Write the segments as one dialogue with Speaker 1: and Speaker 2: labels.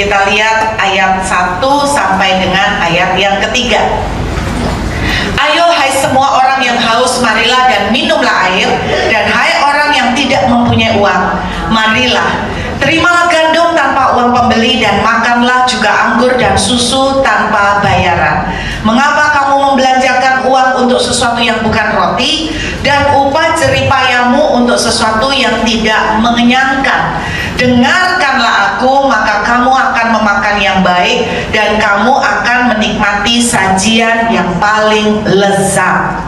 Speaker 1: Kita lihat ayat 1 sampai dengan ayat yang ketiga. Ayo hai semua orang yang haus, marilah dan minumlah air. Dan hai orang yang tidak mempunyai uang, marilah, terimalah gandum tanpa uang pembeli, dan makanlah juga anggur dan susu tanpa bayaran. Mengapa kamu membelanjakan uang untuk sesuatu yang bukan roti, dan upah jeripayamu untuk sesuatu yang tidak mengenyangkan? Dengarkanlah aku, maka kamu akan memakan yang baik, dan kamu akan menikmati sajian yang paling lezat.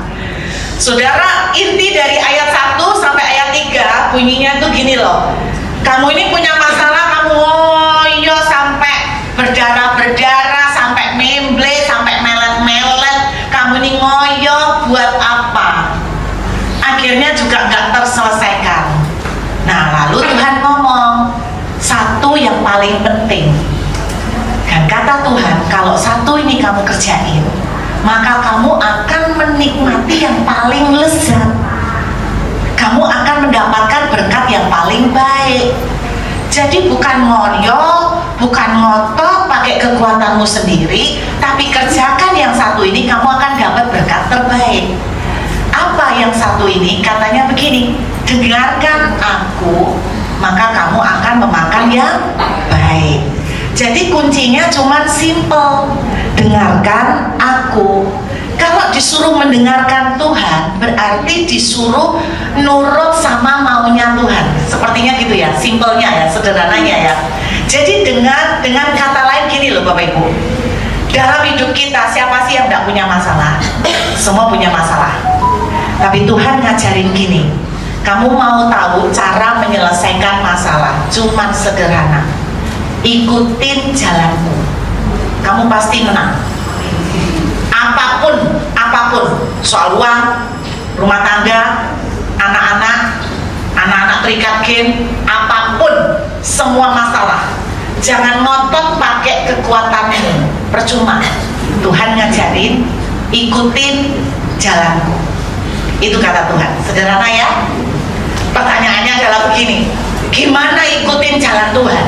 Speaker 1: Saudara, inti dari ayat 1 sampai ayat 3 bunyinya tuh gini loh. Kamu ini punya masalah, kamu ngoyo sampai berdarah-berdarah, sampai memble, sampai melet-melet. Kamu ini ngoyo buat apa? Akhirnya juga nggak terselesaikan. Nah, lalu Tuhan ngomong satu yang paling penting. Dan kata Tuhan, kalau satu ini kamu kerjain, maka kamu akan menikmati yang paling lezat. Kamu akan mendapatkan berkat yang paling baik. Jadi bukan ngoyo, bukan ngotot pakai kekuatanmu sendiri, tapi kerjakan yang satu ini, kamu akan dapat berkat terbaik. Apa yang satu ini? Katanya begini, dengarkan aku, maka kamu akan memakan yang baik. Jadi kuncinya cuma simple, dengarkan aku. Kalau disuruh mendengarkan Tuhan, berarti disuruh nurut sama maunya Tuhan. Sepertinya gitu ya, simpelnya ya, sederhananya ya. Jadi dengan kata lain gini loh Bapak Ibu, dalam hidup kita siapa sih yang tidak punya masalah? Semua punya masalah. Tapi Tuhan ngajarin gini, kamu mau tahu cara menyelesaikan masalah? Cuman sederhana, ikutin jalanmu, kamu pasti menang. Apapun, soal uang, rumah tangga, anak-anak terikat game, apapun, semua masalah, jangan ngotot pakai kekuatanmu, percuma. Tuhan ngajarin, ikutin jalanku. Itu kata Tuhan, sederhana ya. Pertanyaannya adalah begini, gimana ikutin jalan Tuhan?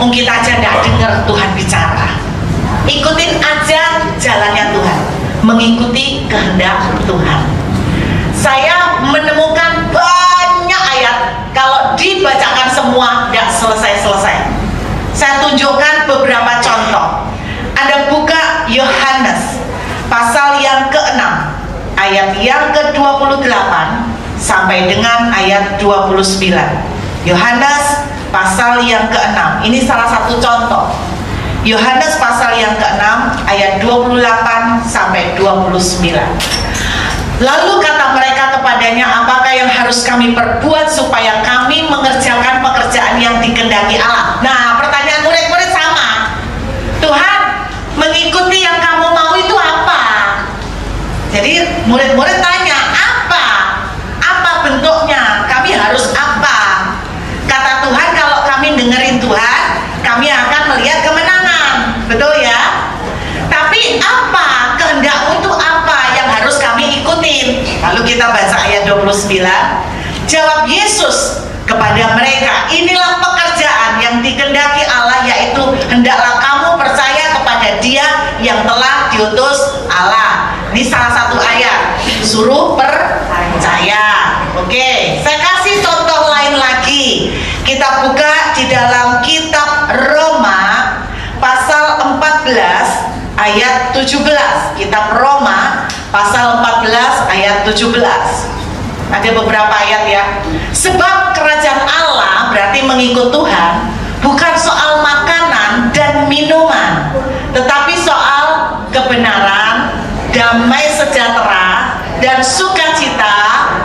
Speaker 1: Kita aja tidak dengar Tuhan bicara. Ikutin aja jalannya Tuhan, mengikuti kehendak Tuhan. Saya menemukan banyak ayat, kalau dibacakan semua tidak selesai-selesai. Saya tunjukkan beberapa contoh. Anda buka Yohanes pasal yang ke-6 ayat yang ke-28 sampai dengan ayat 29. Yohanes pasal yang ke-6, ini salah satu contoh. Yohanes pasal yang ke-6 ayat 28 sampai 29. Lalu kata mereka kepadanya, apakah yang harus kami perbuat supaya kami mengerjakan pekerjaan yang dikehendaki Allah? Nah, pertanyaan murid-murid sama. Tuhan, mengikuti yang kamu mau itu apa? Jadi murid-murid tanya, apa bentuknya? Kami harus apa? Kata Tuhan, kalau kami dengerin Tuhan, kami akan melihat kemenangan. Betul ya? Tapi apa? Kehendakmu itu apa yang harus kami ikutin? Lalu kita baca ayat 29. Jawab Yesus kepada mereka, inilah pekerjaan yang dikehendaki Allah, yaitu hendaklah kamu percaya kepada Dia yang telah diutus Allah. Ini salah satu ayat, suruh percaya. Oke, saya kasih contoh lain lagi. Kita buka di dalam kitab Roma pasal 14 ayat 17. Kitab Roma pasal 14 ayat 17. Ada beberapa ayat ya. Sebab kerajaan Allah berarti mengikut Tuhan bukan soal makanan dan minuman, tetapi soal kebenaran, damai sejahtera, dan sukacita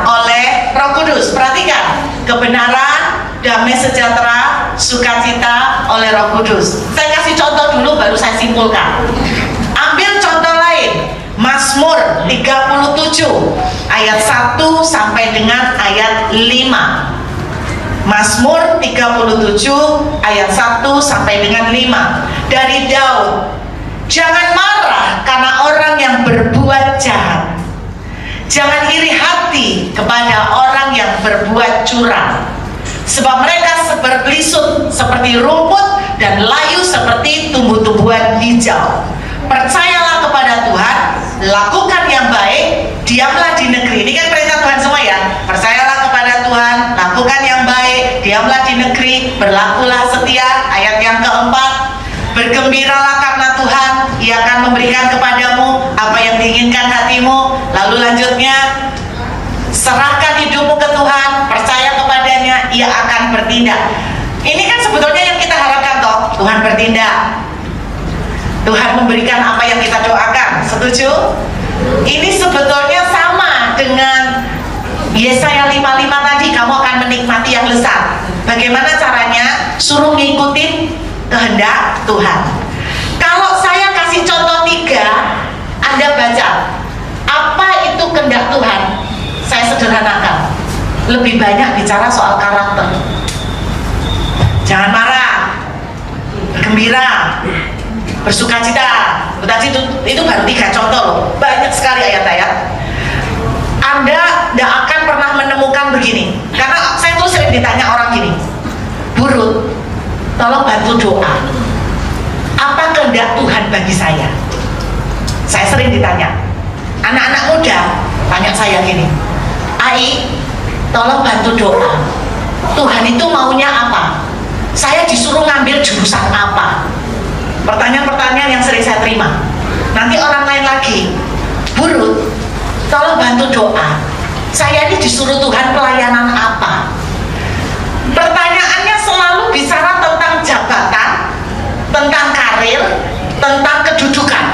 Speaker 1: oleh Roh Kudus. Perhatikan, kebenaran, damai sejahtera, sukacita oleh Roh Kudus. Saya kasih contoh dulu baru saya simpulkan. Ambil contoh lain, Mazmur 37 ayat 1 sampai dengan ayat 5. Mazmur 37 ayat 1 sampai dengan 5 dari Daud. Jangan marah karena orang yang berbuat jahat. Jangan iri hati kepada orang yang berbuat curang. Sebab mereka berbelisut seperti rumput dan layu seperti tumbuh-tumbuhan hijau. Percayalah kepada Tuhan, lakukan yang baik, diamlah di negeri. Ini kan perintah Tuhan semua ya. Percayalah kepada Tuhan, lakukan yang baik, diamlah di negeri, berlakulah setia. Ayat yang keempat, bergembiralah karena Tuhan, Ia akan memberikan kepadamu apa yang diinginkan hatimu. Lalu lanjutnya, serahkan hidupmu ke Tuhan, percaya kepadanya, Ia akan bertindak. Ini kan sebetulnya yang kita harapkan toh, Tuhan bertindak, Tuhan memberikan apa yang kita doakan. Setuju? Ini sebetulnya sama dengan Yesaya 55 tadi, kamu akan menikmati yang lezat. Bagaimana caranya? Suruh ngikutin kehendak Tuhan. Kalau saya kasih contoh 3, Anda baca apa itu kehendak Tuhan, saya sederhanakan. Lebih banyak bicara soal karakter. Jangan marah, bergembira, bersukacita. Tadi itu baru 3 contoh loh. Banyak sekali ayat-ayat. Anda tidak akan pernah menemukan begini. Karena saya tuh sering ditanya orang gini, Bu Ruth, tolong bantu doa. Apa kehendak Tuhan bagi saya? Saya sering ditanya. Anak-anak muda tanya saya gini, Ai, tolong bantu doa. Tuhan itu maunya apa? Saya disuruh ngambil jurusan apa? Pertanyaan-pertanyaan yang sering saya terima. Nanti orang lain lagi, Bu Ruth, tolong bantu doa. Saya ini disuruh Tuhan pelayanan apa? Pertanyaannya selalu bicara tentang jabatan, tentang karir, tentang kedudukan.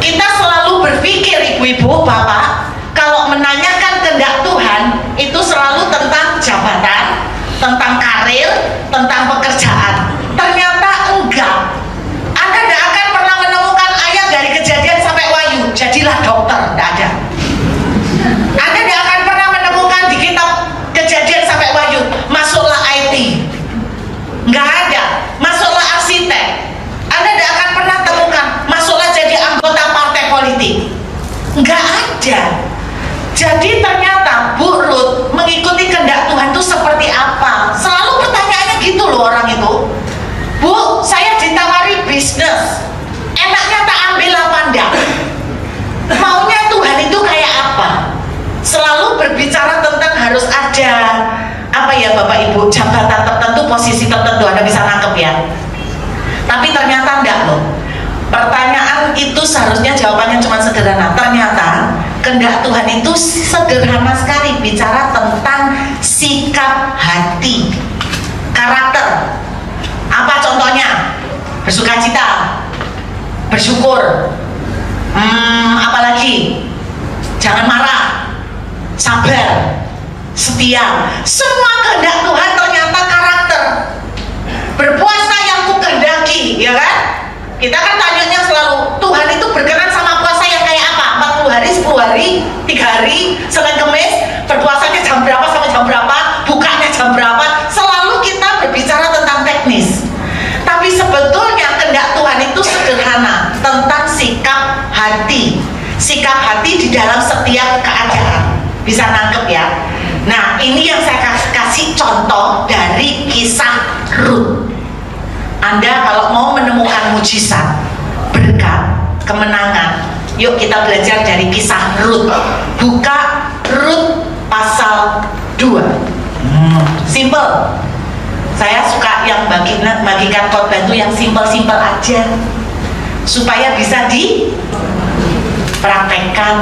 Speaker 1: Kita selalu berpikir, ibu-ibu, bapak, kalau menanyakan kehendak Tuhan, itu selalu tentang jabatan, tentang karir, tentang pekerjaan. Ternyata enggak. Anda tidak akan pernah menemukan ayat dari Kejadian sampai Wahyu, jadilah dokter, tidak ada. Anda tidak akan pernah menemukan di kitab Kejadian sampai Wahyu, masuklah IT, nggak ada. Masuklah arsitek, Anda tidak akan pernah temukan masuklah jadi anggota partai politik, nggak ada. Jadi ternyata Bu Ruth mengikuti kehendak Tuhan itu seperti apa? Selalu pertanyaannya gitu loh orang itu. Bu, saya ditawari bisnis, enaknya tak ambil apa enggak? Maunya Tuhan itu kayak apa? Selalu berbicara tentang harus ada apa ya Bapak Ibu, jabatan tertentu, posisi tertentu. Anda bisa nangkep ya. Tapi ternyata enggak loh. Pertanyaan itu seharusnya jawabannya cuma sederhana. Ternyata kehendak Tuhan itu sederhana sekali, bicara tentang sikap hati, karakter. Apa contohnya? Bersukacita, bersyukur, apalagi jangan marah, sabar, setia. Semua kehendak Tuhan ternyata karakter. Berpuasa yang kukehendaki, ya kan? Kita kan tanyanya selalu, Tuhan itu berkenan sama puasa yang kayak apa? 40 hari, 10 hari, 3 hari, Senin Kemis, berpuasanya jam berapa sampai jam berapa, bukanya jam berapa. Selalu kita berbicara tentang teknis. Tapi sebetulnya kehendak Tuhan itu sederhana, tentang sikap hati. Sikap hati di dalam setiap keadaan. Bisa nangkep ya? Nah, ini yang saya kasih contoh dari kisah Ruth. Anda kalau mau menemukan mujizat, berkat, kemenangan, yuk kita belajar dari kisah Ruth. Buka Ruth pasal 2. Simple. Saya suka yang bagikan khotbah itu yang simple-simple aja, supaya bisa dipraktekkan.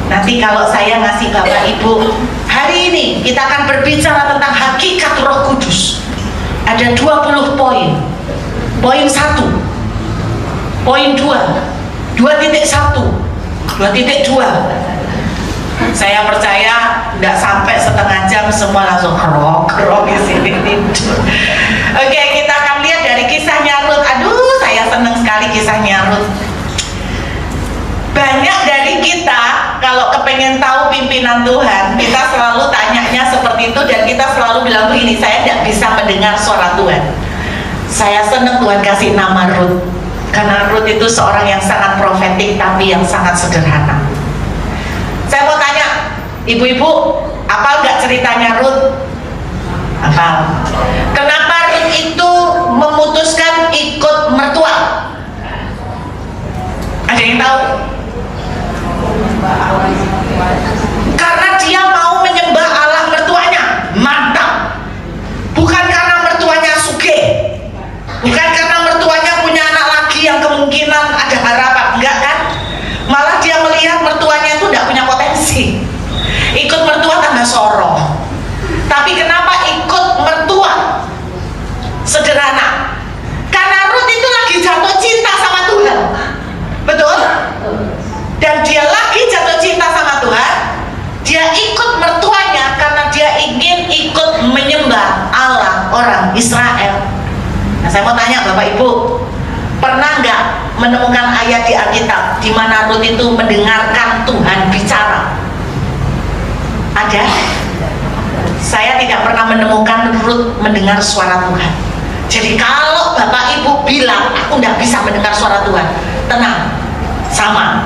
Speaker 1: Nanti kalau saya ngasih Bapak Ibu, hari ini kita akan berbicara tentang hakikat Roh Kudus. Ada 20 poin. Poin 1, poin 2, 2.1, 2.2. Saya percaya tidak sampai setengah jam semua langsung kerok di sini tidur. Oke, kita akan lihat dari kisahnya Ruth. Aduh, saya senang sekali kisahnya Ruth. Banyak dari kita kalau kepengen tahu pimpinan Tuhan, kita selalu tanyanya seperti itu, dan kita selalu bilang begini, saya tidak bisa mendengar suara Tuhan. Saya senang Tuhan kasih nama Ruth, karena Ruth itu seorang yang sangat profetik tapi yang sangat sederhana. Saya mau tanya, ibu-ibu, apal nggak ceritanya Ruth? Apal. Kenapa Ruth itu memutuskan ikut mertua? Ada yang tahu? Karena dia mau menyembah Allah mertuanya. Mantap. Bukan karena mertuanya sugih, bukan karena mertuanya punya anak lagi yang kemungkinan ada harapan, enggak kan? Malah dia melihat mertuanya itu tidak punya potensi. Ikut mertua tambah soroh. Tapi kenapa ikut mertua? Sederhana, karena Ruth itu lagi jatuh cinta sama Tuhan. Betul? Dan dia lagi jatuh cinta sama Tuhan. Dia ikut mertuanya karena dia ingin ikut menyembah Allah orang Israel. Nah, saya mau tanya Bapak Ibu, pernah nggak menemukan ayat di Alkitab di mana Ruth itu mendengarkan Tuhan bicara? Ada? Saya tidak pernah menemukan Ruth mendengar suara Tuhan. Jadi kalau Bapak Ibu bilang aku nggak bisa mendengar suara Tuhan, tenang, sama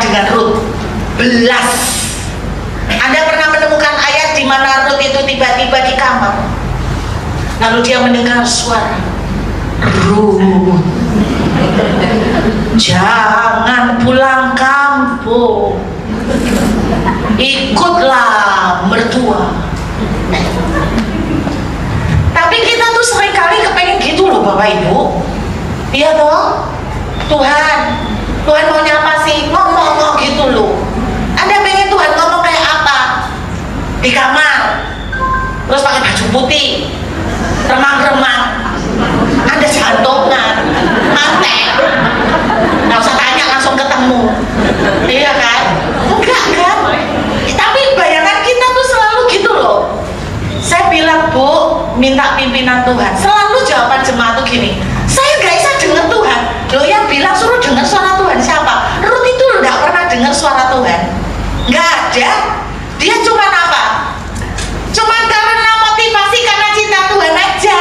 Speaker 1: dengan Ruth. Belas. Anda pernah menemukan ayat di mana Ruth itu tiba-tiba di kamar, lalu dia mendengar suara, Ruth, jangan pulang kampung, ikutlah mertua. Tapi kita tuh seringkali kepengen gitu loh Bapak Ibu. Iya toh? Tuhan maunya apa sih? Ngomong gitu loh. Anda pengen Tuhan ngomong kayak apa? Di kamar, terus pakai baju putih, remang-remang, Anda jantungan, mate, nggak usah tanya, langsung ketemu. Iya kan? Enggak kan? Tapi bayangan kita tuh selalu gitu loh. Saya bilang, Bu, minta pimpinan Tuhan. Selalu jawaban jemaat tuh gini, saya nggak bisa dengar Tuhan. Loh, yang bilang suruh dengar suara Tuhan siapa? Ruth itu nggak pernah dengar suara Tuhan. Nggak ada. Dia cuma apa? Cuma karena motivasi, karena cinta Tuhan aja.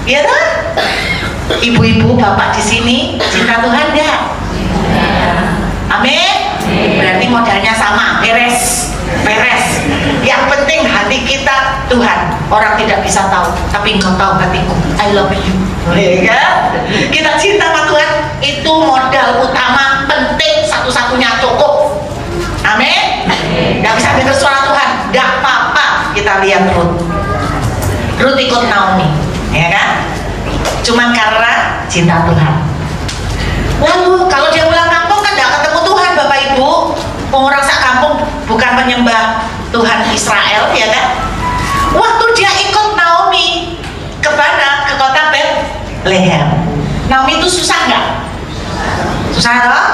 Speaker 1: Iya tuh? Ibu-ibu, bapak di sini cinta Tuhan nggak? Amin. Berarti modalnya sama, beres. Yang penting hati kita Tuhan. Orang tidak bisa tahu, tapi Engkau tahu hatiku. I love you. Ya, kita cinta sama Tuhan, itu modal utama, penting, satu-satunya, cukup. Amin. Gak bisa dengar suara Tuhan, gak apa-apa. Kita lihat Ruth ikut Naomi, ya kan? Cuma karena cinta Tuhan. Lalu kalau dia pulang kampung kan gak ketemu Tuhan, Bapak Ibu. Orang sak kampung bukan penyembah Tuhan Israel, ya kan? Waktu dia ikut Naomi ke mana? Ke kota Bethlehem. Naomi itu susah nggak? Susah loh.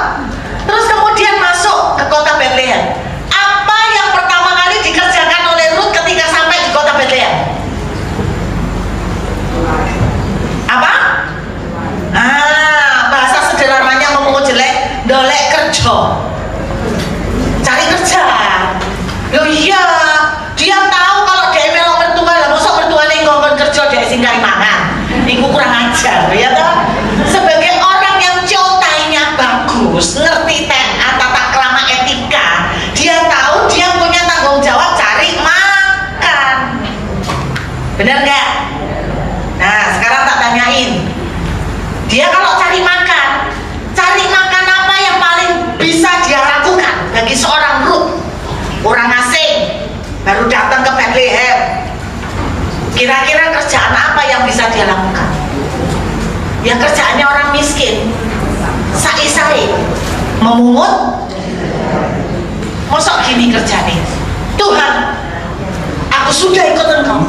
Speaker 1: Terus kemudian masuk ke kota Bethlehem. Apa yang pertama kali dikerjakan oleh Ruth ketika sampai di kota Bethlehem? Apa? Bahasa sederhananya ngomong jelek, dolek kerja. Cari kerja. Loh iya, dia tahu kalau dia melok mertua, lah mosok mertuane ngomong kerja dia sing gawe mangan. Iku kurang ajar, ya toh? Sebagai orang yang cotainya bagus, ngerti tata krama etika, dia tahu dia punya tanggung jawab cari makan. Benar nggak? Nah, sekarang tak tanyain. Dia kalau cari makan apa yang paling bisa dia lakukan bagi seorang Ruth, orang asing baru datang ke Bethlehem? Kira-kira kerjaan apa yang bisa dia lakukan? Ya kerjaannya orang miskin, sai-sai, memungut. Mosok gini kerjanya, Tuhan, aku sudah ikut Engkau.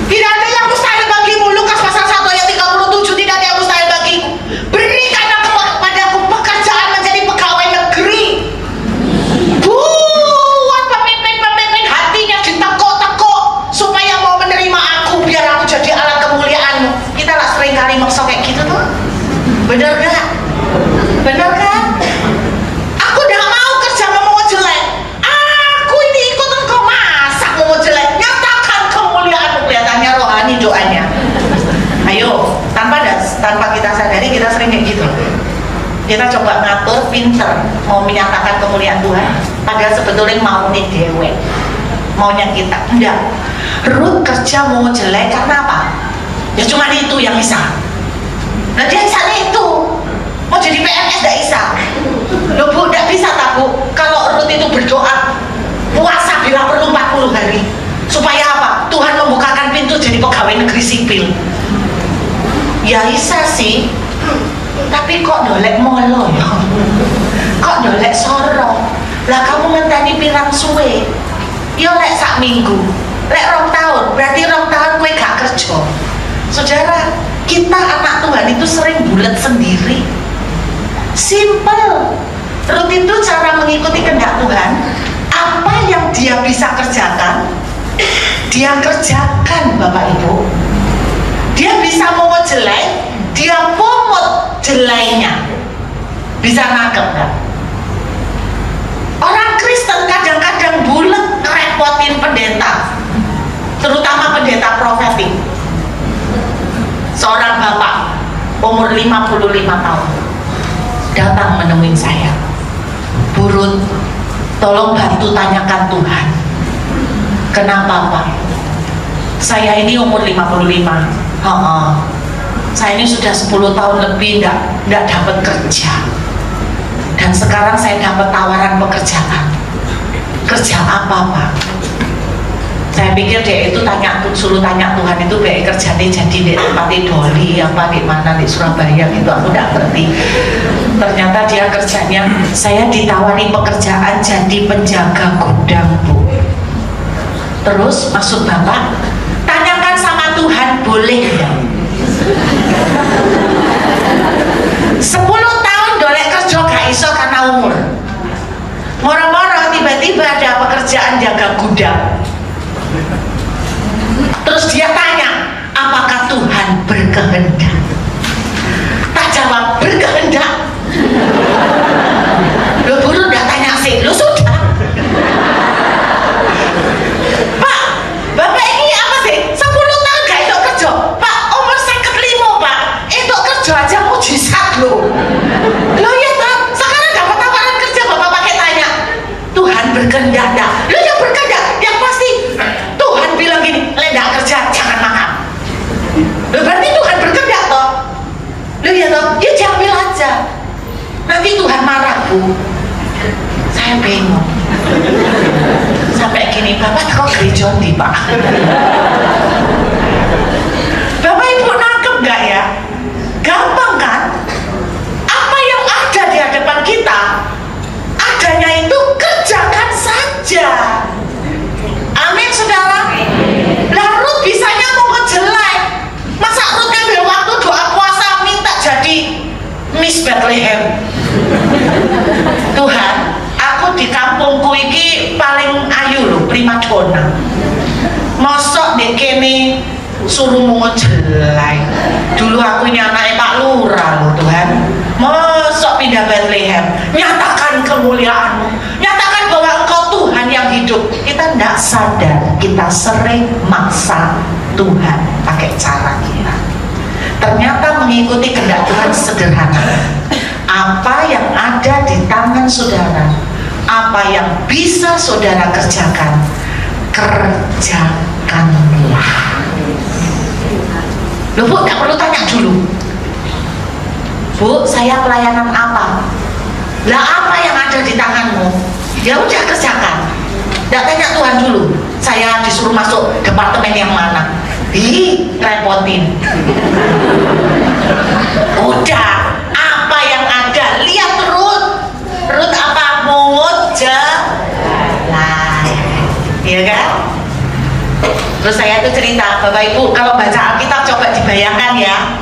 Speaker 1: Tidak ada yang mustahil bagimu. Lukas pasal 1 ayat 37, tidak ada yang mustahil bagimu. Berikan padaku pekerjaan menjadi pegawai negeri. Buat pemimpin-pemimpin hatinya ditekuk-tekuk supaya mau menerima aku, biar aku jadi alat kemuliaanmu. Kita lah sering kali maksa kayak gitu tuh. Bener gak? Bener kan? Aku gak mau kerja mau jelek. Aku ini ikut Engkau, masa mau jelek? Nyatakan kemuliaanmu. Kelihatannya rohani doanya. Ayo, tanpa kita sadari kita sering kayak gitu. Kita coba ngatur pinter mau menyatakan kemuliaan Tuhan, padahal sebetulnya mau nih dewe, maunya kita enggak. Ruth kerja mau jelek karena apa? Ya cuma itu yang bisa. Nah dia misalnya itu mau jadi PNS gak bisa. Loh Bu, gak bisa tak Bu? Kalau Ruth itu berdoa puasa bila perlu 40 hari supaya apa? Tuhan membukakan pintu jadi pegawai negeri sipil. Ya bisa sih, tapi kok dolek molo ya? Kok dolek soro? Lah kamu ngenteni pirang suwe? Ya lek sak minggu, lek 2 tahun, berarti 2 tahun gue gak kerja. Saudara, kita anak Tuhan itu sering bulat sendiri. Simple. Ruth itu cara mengikuti kehendak Tuhan. Apa yang dia bisa kerjakan, dia kerjakan, Bapak Ibu. Dia bisa mau jelek, dia pungut jelainya. Bisa nangkep kan? Orang Kristen kadang-kadang bulet ngerepotin pendeta, terutama pendeta profetik. Seorang bapak umur 55 tahun datang menemui saya. Bu Ruth, tolong bantu tanyakan Tuhan, kenapa Pak? Saya ini umur 55. Saya ini sudah 10 tahun lebih enggak dapat kerja. Dan sekarang saya dapat tawaran pekerjaan. Kerja apa Pak? Saya pikir dia itu suruh tanya Tuhan itu baik kerjanya jadi di tempat Doli apa di mana di Surabaya gitu, aku enggak ngerti. Ternyata dia kerjanya, saya ditawari pekerjaan jadi penjaga gudang Bu. Terus maksud Bapak, tanyakan sama Tuhan boleh ya? 10 tahun dolek kerja gak iso karena umur. Moro-moro tiba-tiba ada pekerjaan jaga gudang. Terus dia tanya, apakah Tuhan berkehendak? Tak jawab berkehendak. Lo buru udah tanya sih, lo sudah. Pak, Bapak ini apa sih? 10 tahun gak itu kerja. Pak, umur 55 Pak, itu kerja aja mujizat lo. Lo ya Pak, sekarang dapat tawaran kerja Bapak pakai tanya Tuhan berkehendak dah. Lo yang berkehendak, yang pasti Tuhan bilang gini, lek kerja jangan makan. Lo berarti Tuhan berkehendak toh? Lo ya toh, ya diambil aja. Nanti Tuhan marah Bu. Saya bingung. Sampai gini, Bapak kok gereja di Pak? Bapak Ibu nangkep gak ya? Gampang kan? Apa yang ada di hadapan kita, adanya itu kerjakan saja. Amin saudara. Lah Ruth bisanya mau jelek. Masa Ruth ngambil waktu doa puasa minta jadi Miss Bethlehem? Tuhan, aku di kampungku ini paling ayu loh, primadona. Mosok dek kene suruh mau jelek. Dulu aku ini anaknya Pak Lurah loh Tuhan. Mosok pindah Bethlehem. Nyatakan kemuliaan-Mu, nyatakan bahwa Engkau Tuhan yang hidup. Kita tidak sadar, kita sering maksa Tuhan pakai cara kita. Ternyata mengikuti kehendak Tuhan sederhana. Apa yang ada di tangan saudara, apa yang bisa saudara kerjakan, kerjakanlah. Loh Bu, tidak perlu tanya dulu. Bu, saya pelayanan apa? Lah apa yang ada di tanganmu? Ya udah kerjakan. Tidak tanya Tuhan dulu, saya disuruh masuk departemen yang mana? Repotin. Udah, apa yang ada? Lihat Ruth apa? Mungut jalan, iya kan? Terus saya tuh cerita, Bapak Ibu kalau baca Alkitab coba dibayangkan ya.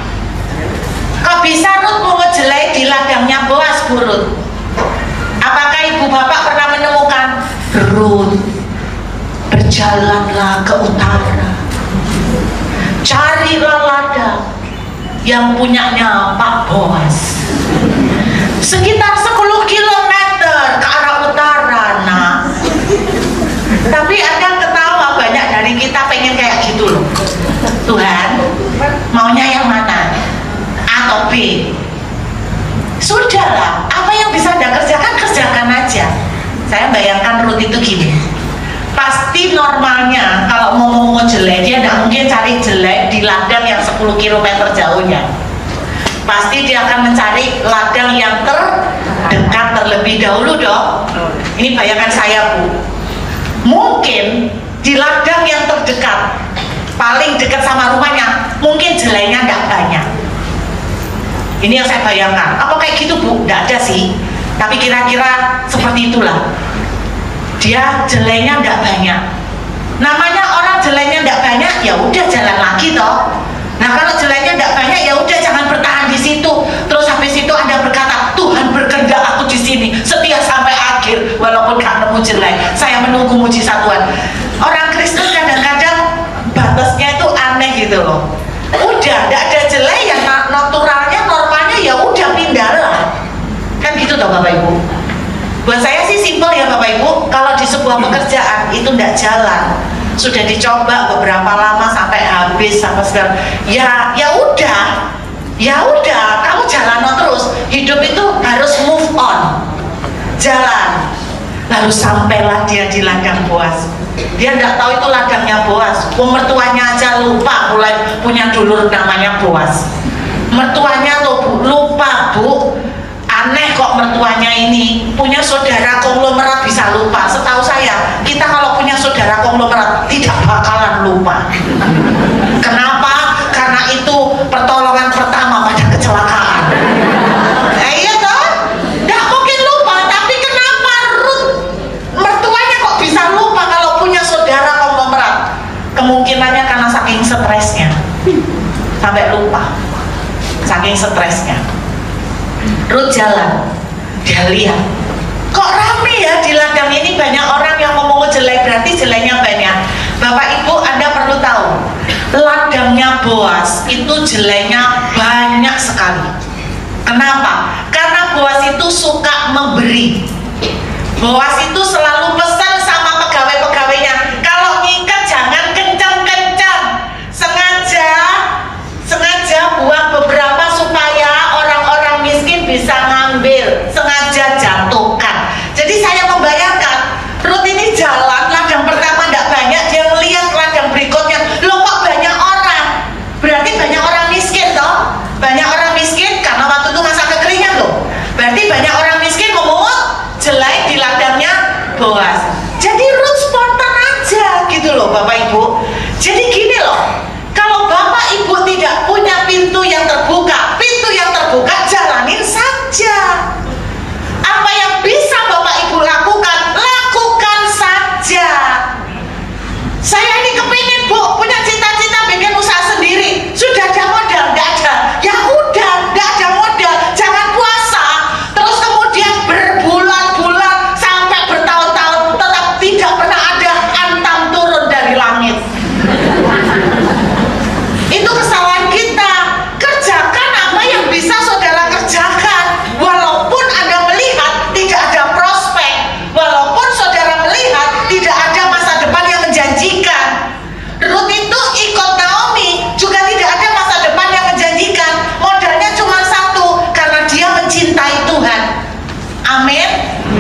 Speaker 1: Kok bisa Ruth mungut jelai di ladangnya Boas, Bu Ruth? Apakah ibu bapak pernah menemukan Ruth berjalanlah ke utara, carilah ladang yang punyanya Pak Boas sekitar 10 km ke arah utara nak. Tapi Anda ketawa, banyak dari kita pengen kayak gitu loh. Tuhan maunya yang mana? A atau B? Sudahlah, apa yang bisa Anda kerjakan, kerjakan aja. Saya bayangkan Ruth itu gini, Pasti normalnya kalau mau jelek, dia tidak mungkin cari jelek di ladang yang 10 km jauhnya. Pasti dia akan mencari ladang yang terdekat terlebih dahulu dong. Ini bayangan saya, Bu. Mungkin di ladang yang terdekat, paling dekat sama rumahnya, mungkin jelainya tidak banyak. Ini yang saya bayangkan. Apa kayak gitu, Bu? Tidak ada sih. Tapi kira-kira seperti itulah. Dia jelainya tidak banyak. Namanya orang jelainya tidak banyak, ya udah jalan lagi toh. Nah kalau jelainya tidak banyak, ya udah jangan bertahan di situ. Terus habis itu Anda berkata, Tuhan berkehendak aku di sini setia sampai akhir, walaupun gak nemu jelai. Saya menunggu mujizat Tuhan. Orang Kristen kadang-kadang batasnya itu aneh gitu loh. Udah, tidak ada jelai yang naturalnya, normalnya ya udah pindahlah. Kan gitu toh Bapak Ibu. Buat saya sih simpel ya Bapak Ibu, kalau di sebuah pekerjaan itu tidak jalan, sudah dicoba beberapa lama sampai habis sampai sekarang, ya udah, kamu jalan terus. Hidup itu harus move on, jalan. Lalu sampailah dia di ladang Boas. Dia tidak tahu itu ladangnya Boas. Mertuanya aja lupa, mulai punya dulur namanya Boas. Mertuanya lupa, Bu. Aneh kok mertuanya ini punya saudara konglomerat bisa lupa. Setahu saya, kita kalau punya saudara konglomerat tidak bakalan lupa. Kenapa? Karena itu pertolongan pertama pada kecelakaan. Iya toh? Nggak mungkin lupa. Tapi kenapa Ruth mertuanya kok bisa lupa kalau punya saudara konglomerat? Kemungkinannya karena saking stresnya sampai lupa. Saking stresnya. Ruth jalan, dia lihat, kok rame ya di ladang ini, banyak orang yang ngomong jelek, berarti jeleknya banyak. Bapak Ibu, Anda perlu tahu, ladangnya Boas itu jeleknya banyak sekali. Kenapa? Karena Boas itu suka memberi. Boas itu selalu pesan sama pegawai-pegawainya, kalau ngikat jangan kencang-kencang, sengaja buang beberapa supaya orang-orang miskin bisa ngambil, sengaja jatuhkan. Jadi saya membayangkan Ruth ini jalan, ladang pertama tidak banyak, dia melihat ladang berikutnya, loh kok banyak orang, berarti banyak orang miskin toh. Banyak orang miskin karena waktu itu masa kekeringan loh, berarti banyak orang miskin memungut jelai di ladangnya Boas. Jadi Ruth spontan aja gitu loh Bapak Ibu. Jadi gini loh, kalau Bapak Ibu tidak punya pintu yang terbuka jalanin saja. Apa yang bisa Bapak Ibu lakukan, lakukan saja. Saya ini kepingin Bu, punya cita-cita bikin usaha sendiri. Sudah ada modal? Tidak ada. Ya udah, tidak ada modal, jangan puasa. Terus kemudian berbulan-bulan sampai bertahun-tahun tetap tidak pernah ada antam turun dari langit. Itu kesalahan kita. Kerjakan apa yang bisa saudara kerjakan, walaupun Anda melihat tidak ada prospek, walaupun saudara melihat tidak ada masa depan yang menjanjikan. Ruth itu ikut Naomi juga tidak ada masa depan yang menjanjikan. Modalnya cuma satu, karena dia mencintai Tuhan. Amin.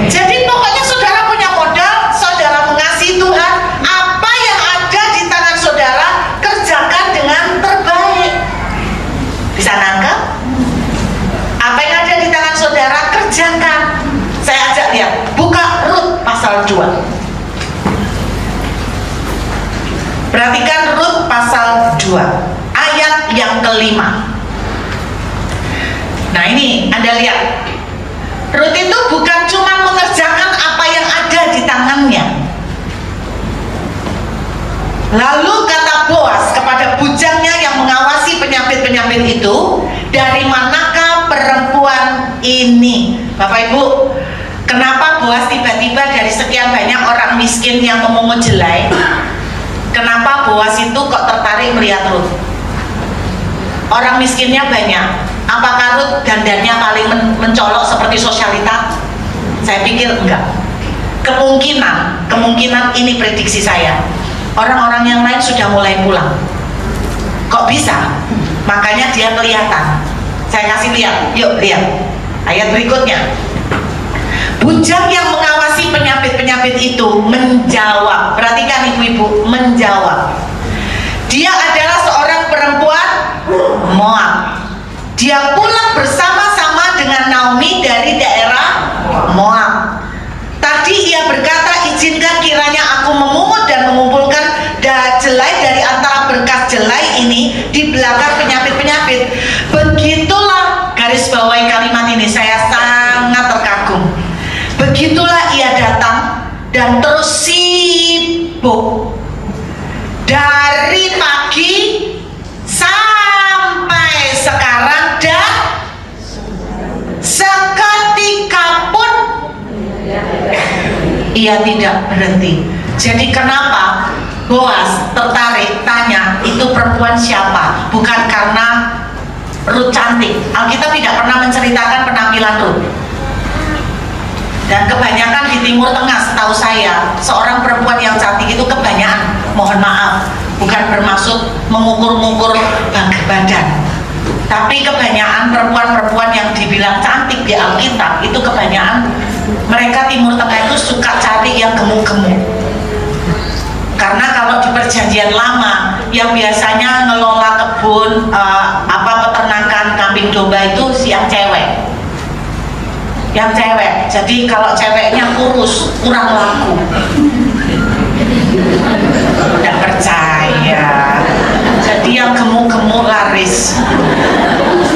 Speaker 1: Jadi pokoknya saudara punya modal, saudara mengasihi Tuhan, apa yang ada di tangan saudara kerjakan dengan terbaik. Bisa nangkep? Apa yang ada di tangan saudara kerjakan. Saya ajak lihat, buka Ruth pasal 2. Perhatikan Ruth pasal 2 ayat yang kelima. Nah ini Anda lihat, Ruth itu bukan cuma mengerjakan apa yang ada di tangannya. Lalu kata Boas kepada bujangnya yang mengawasi penyapit-penyapit itu, dari manakah perempuan ini? Bapak Ibu, kenapa Boas tiba-tiba dari sekian banyak orang miskin yang memungut jelai, kenapa Boas itu kok tertarik melihat Ruth? Orang miskinnya banyak. Apakah Ruth dandannya paling mencolok seperti sosialita? Saya pikir enggak. Kemungkinan ini prediksi saya. Orang-orang yang lain sudah mulai pulang. Kok bisa? Makanya dia kelihatan. Saya kasih lihat, yuk lihat ayat berikutnya. Bujang yang mengawasi penyapit-penyapit itu menjawab, perhatikan ibu-ibu, menjawab. Dia adalah seorang perempuan Moab. Dia pulang bersama-sama dengan Naomi dari daerah Moab. Tadi ia berkata, izinkan kiranya aku memungut dan mengumpulkan jelai dari antara berkas jelai ini di belakang penyapit-penyapit. Begitulah, garis bawahi kalimat ini, saya sangat terkagum. Begitulah ia datang dan terus sibuk dari pagi sampai sekarang, dan seketika pun ia tidak berhenti. Jadi kenapa Boas tertarik tanya itu perempuan siapa? Bukan karena Ruth cantik. Alkitab tidak pernah menceritakan penampilan Ruth. Dan kebanyakan di Timur Tengah, setahu saya, seorang perempuan yang cantik itu kebanyakan, mohon maaf, bukan bermaksud mengukur-ngukur badan, tapi kebanyakan perempuan-perempuan yang dibilang cantik di Alkitab itu kebanyakan mereka Timur Tengah itu suka cari yang gemuk-gemuk. Karena kalau di perjanjian lama yang biasanya ngelola kebun peternakan kambing domba itu yang cewek. Jadi kalau ceweknya kurus kurang laku. Tidak percaya. Jadi yang gemuk-gemuk laris.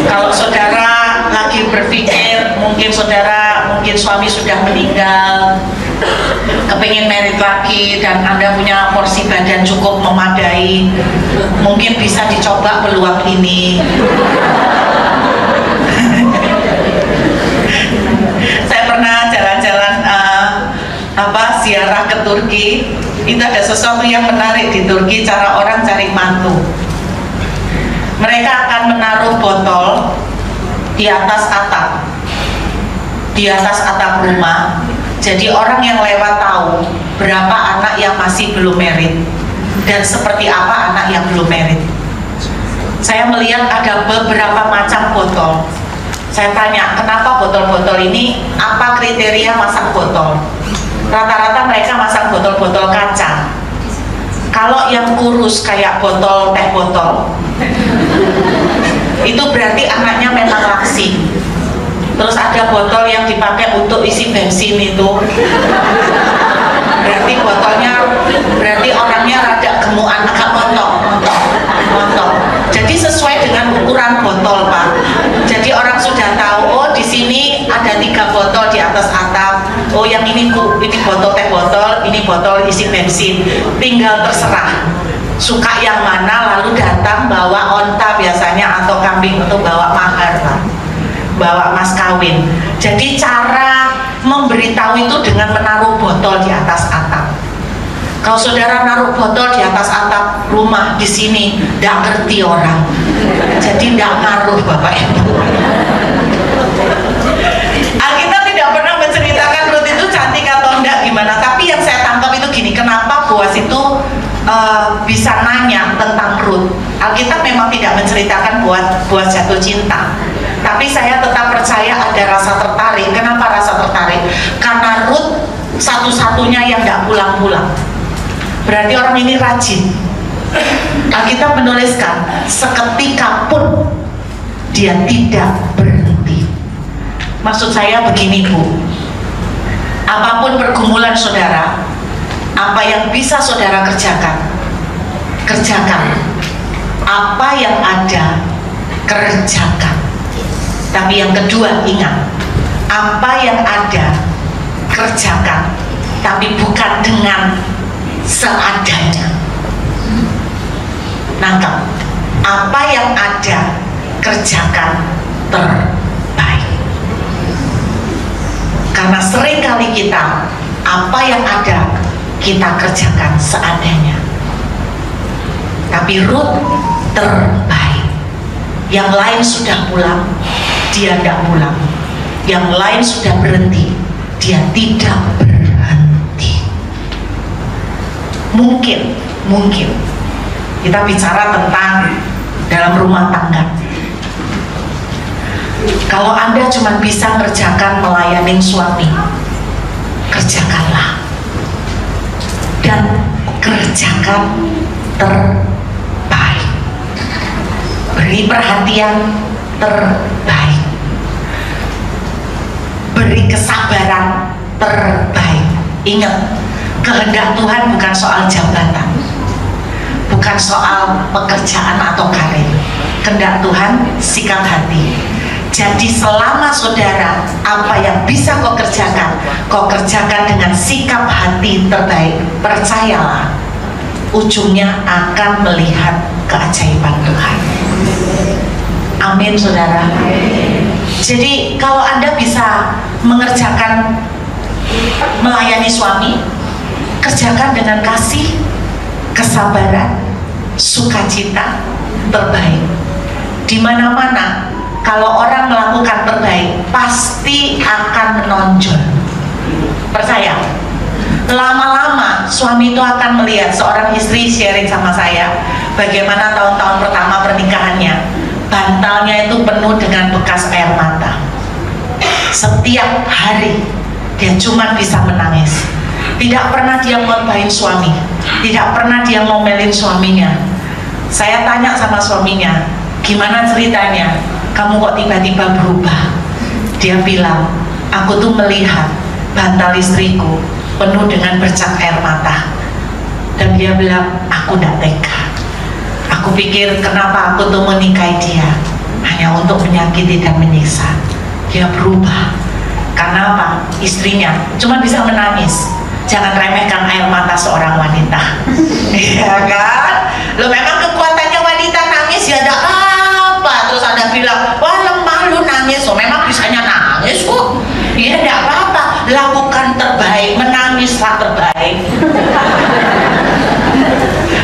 Speaker 1: Kalau saudara lagi berpikir mungkin suami sudah meninggal, kepingin merit lagi dan Anda punya porsi badan cukup memadai, mungkin bisa dicoba peluang ini. Saya pernah jalan-jalan ziarah ke Turki. Itu ada sesuatu yang menarik di Turki, cara orang cari mantu. Mereka akan menaruh botol di atas atap rumah. Jadi orang yang lewat tahu berapa anak yang masih belum merit dan seperti apa anak yang belum merit. Saya melihat ada beberapa macam botol. Saya tanya, kenapa botol-botol ini, apa kriteria masang botol? Rata-rata mereka masang botol-botol kaca. Kalau yang kurus kayak botol teh botol, itu berarti anaknya memang laksi. Terus ada botol yang dipakai untuk isi bensin itu, berarti orangnya rada gemukan, agak montok. Jadi sesuai dengan ukuran botol, Pak. Jadi orang sudah tahu, oh di sini ada 3 botol di atas atap. Oh yang ini botol teh botol, ini botol isi bensin. Tinggal terserah suka yang mana, lalu datang bawa onta biasanya atau kambing untuk bawa mahar, Pak. Bawa mas kawin. Jadi cara memberitahu itu dengan menaruh botol di atas atap. Kalau saudara naruh botol di atas atap rumah di sini, tidak ngerti orang. Jadi tidak ngaruh Bapak Ibu. Alkitab tidak pernah menceritakan Ruth itu cantik atau enggak gimana. Tapi yang saya tangkap itu gini, kenapa Boas itu bisa nanya tentang Ruth. Alkitab memang tidak menceritakan Boas jatuh cinta. Tapi saya tetap percaya ada rasa tertarik. Kenapa rasa tertarik? Karena Ruth satu-satunya yang tidak pulang-pulang. Berarti orang ini rajin. Alkitab menuliskan seketika pun dia tidak berhenti. Maksud saya begini, Bu, apapun pergumulan saudara, apa yang bisa saudara kerjakan, apa yang ada, kerjakan. Tapi yang kedua, ingat, apa yang ada, kerjakan, tapi bukan dengan seadanya. Nangkap, apa yang ada, kerjakan terbaik. Karena seringkali kita, apa yang ada, kita kerjakan seadanya. Tapi Ruth terbaik. Yang lain sudah pulang, dia tidak pulang. Yang lain sudah berhenti, dia tidak berhenti. Mungkin kita bicara tentang dalam rumah tangga. Kalau Anda cuma bisa mengerjakan melayani suami, kerjakanlah dan kerjakan terbaik, beri perhatian terbaik, beri kesabaran terbaik. Ingat, kehendak Tuhan bukan soal jabatan, bukan soal pekerjaan atau karir. Kehendak Tuhan sikap hati. Jadi selama saudara, apa yang bisa kau kerjakan dengan sikap hati terbaik, percayalah ujungnya akan melihat keajaiban Tuhan. Amin saudara. Jadi kalau Anda bisa mengerjakan, melayani suami, kerjakan dengan kasih, kesabaran, sukacita terbaik. Di mana-mana kalau orang melakukan terbaik pasti akan menonjol. Percaya, lama-lama suami itu akan melihat. Seorang istri sharing sama saya bagaimana tahun-tahun pertama pernikahannya, bantalnya itu penuh dengan bekas air mata. Setiap hari dia cuma bisa menangis. Tidak pernah dia ngorbanin suami, tidak pernah dia ngomelin suaminya. Saya tanya sama suaminya, gimana ceritanya, kamu kok tiba-tiba berubah? Dia bilang, aku tuh melihat bantal istriku penuh dengan bercak air mata. Dan dia bilang, aku gak tega. Aku pikir kenapa aku tuh menikahi dia hanya untuk menyakiti dan menyiksa. Dia berubah. Karena apa? Istrinya cuma bisa menangis. Jangan remehkan air mata seorang wanita. Iya kan? Lo memang kekuatannya wanita nangis ya ada apa? Terus Anda bilang, wah lemah lu nangis. Oh memang bisanya nangis kok. Iya tidak apa-apa. Lakukan terbaik, menangislah terbaik.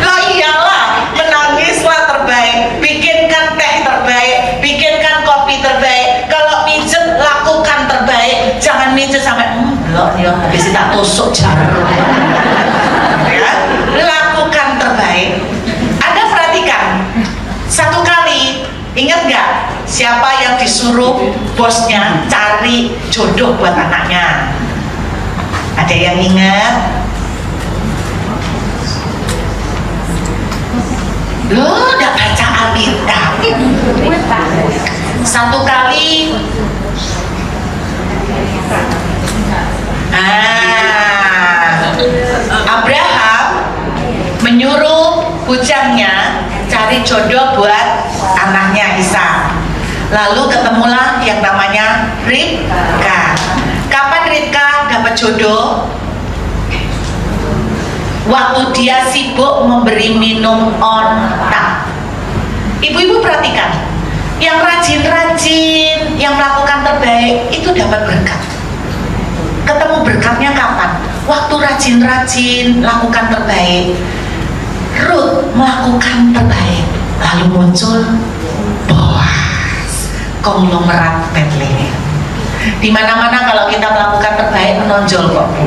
Speaker 1: Lah iyalah, menangislah terbaik. Bikinkan teh terbaik, bikinkan kopi terbaik. Kalau mijet, lakukan terbaik. Jangan mijet sampai belum ya, habis tak tusuk jarum. Ya, lakukan terbaik. Anda perhatikan, satu kali, ingat nggak siapa yang disuruh bosnya cari jodoh buat anaknya? Ada yang ingat? Loh, udah baca Alkitab. Satu kali Abraham menyuruh bujangnya cari jodoh buat anaknya Ishak. Lalu ketemulah yang namanya Ribka. Kapan Ribka dapat jodoh? Waktu dia sibuk memberi minum onta. Ibu-ibu perhatikan, yang rajin-rajin, yang melakukan terbaik itu dapat berkat. Ketemu berkatnya kapan? Waktu rajin-rajin lakukan terbaik. Ruth melakukan terbaik, lalu muncul Boaz, konglomerat Bethlehem. Di mana-mana kalau kita melakukan terbaik menonjol kok, Bu.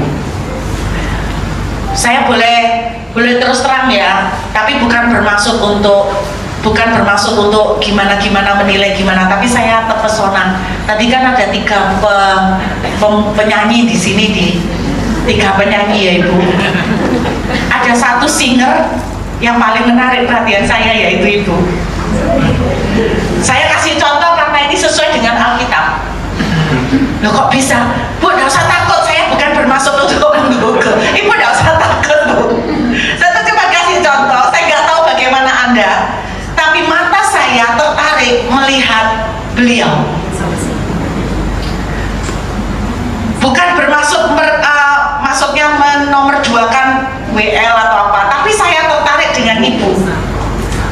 Speaker 1: Saya boleh terus terang ya, tapi bukan bermaksud untuk gimana menilai gimana, tapi saya terpesona. Tadi kan ada 3 penyanyi di sini, 3 penyanyi ya Ibu. Ada 1 singer yang paling menarik perhatian saya, yaitu Ibu. Saya kasih contoh karena ini sesuai dengan Alkitab. Loh kok bisa? Bu, gak usah takut, saya bukan bermaksud untuk menggugel. Ibu gak usah takut, Bu. Saya tuh cuma kasih contoh, saya gak tahu bagaimana Anda, tapi mata saya tertarik melihat beliau. Bukan bermaksud maksudnya menomor-2kan WL atau apa, tapi saya tertarik dengan Ibu.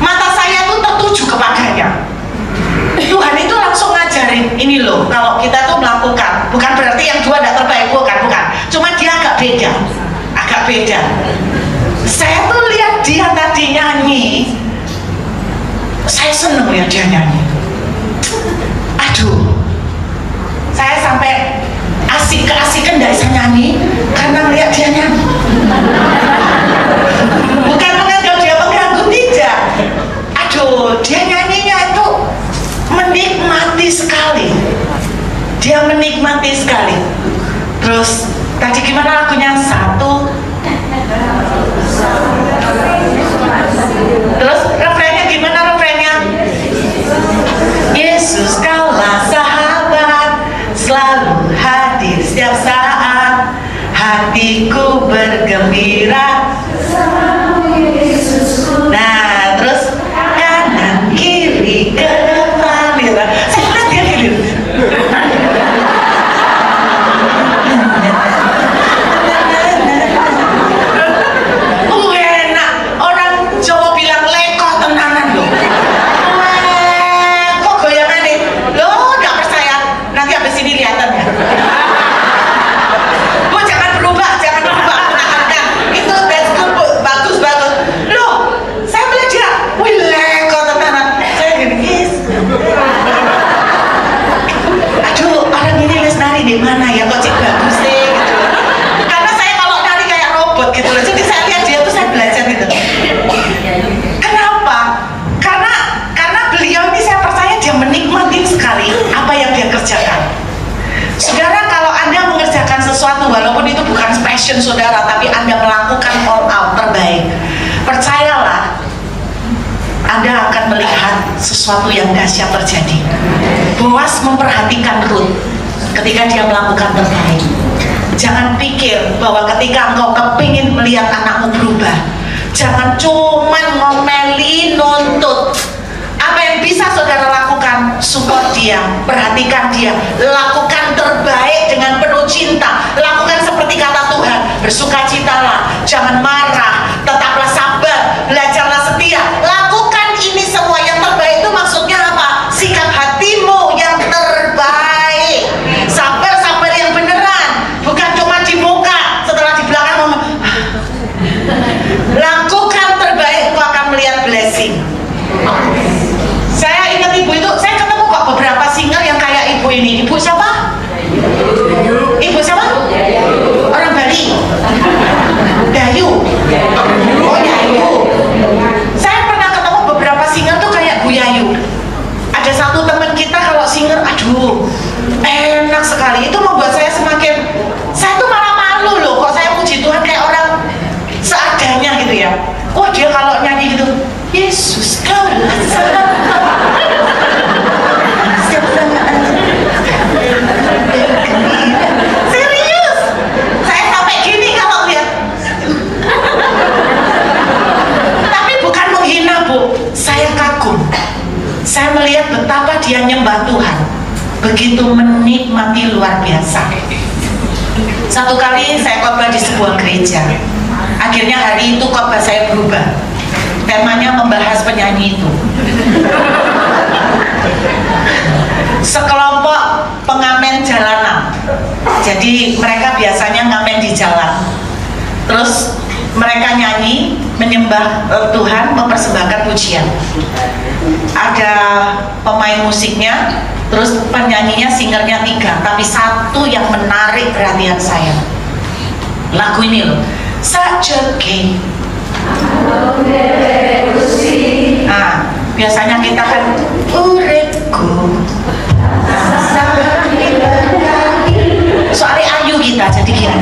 Speaker 1: Mata saya tuh tertuju kepadanya. Tuhan itu langsung ngajarin, ini loh, kalau kita tuh melakukan, bukan berarti yang 2 tidak terbaik, bukan. Cuma dia agak beda. Saya tuh lihat dia tadi nyanyi, saya seneng lihat dia nyanyi. Aduh, saya sampai asik-asikan gak bisa nyanyi karena lihat dia nyanyi. Bukan menganggap dia mengganggu, tidak. Aduh, dia nyanyinya itu menikmati sekali. Dia menikmati sekali. Terus tadi gimana hatiku bergembira. Nah, terus kanan kiri ke depan gitu. Saya lihat dia gitu. Enak. Orang Jawa bilang leko tenanan loh. Kok goyangan nih? Loh, nggak percaya. Nanti habis ini lihatan ya. Bu, jangan berubah. Itu that's good, Bu. Bagus. Loh, saya belajar. Wih, leko tenanan. Saya gini, guys. Aduh, orang ini les nari di mana ya? Kok cik bagus sih? Gitu. Karena saya kalau nari kayak robot gitu loh. Jadi saya lihat dia tuh saya belajar gitu. Kenapa? Karena beliau ini saya percaya dia menikmati sekali apa yang dia kerjakan. Saudara, kalau Anda mengerjakan sesuatu walaupun itu bukan passion saudara, tapi Anda melakukan all out terbaik, percayalah Anda akan melihat sesuatu yang dahsyat terjadi. Boas memperhatikan Ruth ketika dia melakukan terbaik. Jangan pikir bahwa ketika engkau kepingin melihat anakmu berubah, jangan cuman ngomeli, nuntut. Apa yang bisa saudara lakukan? Support dia, perhatikan dia, lakukan terbaik dengan penuh cinta. Lakukan seperti kata Tuhan, bersukacitalah, jangan marah, tetaplah sabar, belajarlah setia. Lakukan ini semua. Yang terbaik itu maksudnya apa? Sikap hatimu yang terbaik. Sabar yang beneran, bukan cuma di muka, setelah di belakang ngomong. Lakukan terbaik, kau akan melihat blessing. Saya ingat ibu itu, saya ketemu kok beberapa singer yang kayak ibu ini. Ibu siapa? Ibu siapa? Orang Bali. Dayu. Oh, Dayu. Saya pernah ketemu beberapa singer tuh kayak Bu Yayu. Ada satu teman kita kalau singer, aduh, enak sekali. Itu membuat saya semakin, saya tuh malah malu loh. Kok saya puji Tuhan kayak orang seadanya gitu ya. Wah, dia kalau nyanyi gitu, Yesus kau serius, saya sampai gini kalau lihat. Tapi bukan menghina, Bu, saya kagum. Saya melihat betapa dia nyembah Tuhan, begitu menikmati, luar biasa. Satu kali saya khotbah di sebuah gereja. Akhirnya hari itu khotbah saya berubah. Temanya membahas penyanyi itu. Sekelompok pengamen jalanan. Jadi mereka biasanya ngamen di jalan. Terus mereka nyanyi, menyembah Tuhan, mempersembahkan pujian. Ada pemain musiknya, terus penyanyinya, singernya 3, tapi satu yang menarik perhatian saya. Lagu ini loh, Sajake. Nah, biasanya kita kan uripku soalnya ayu kita jadi gini.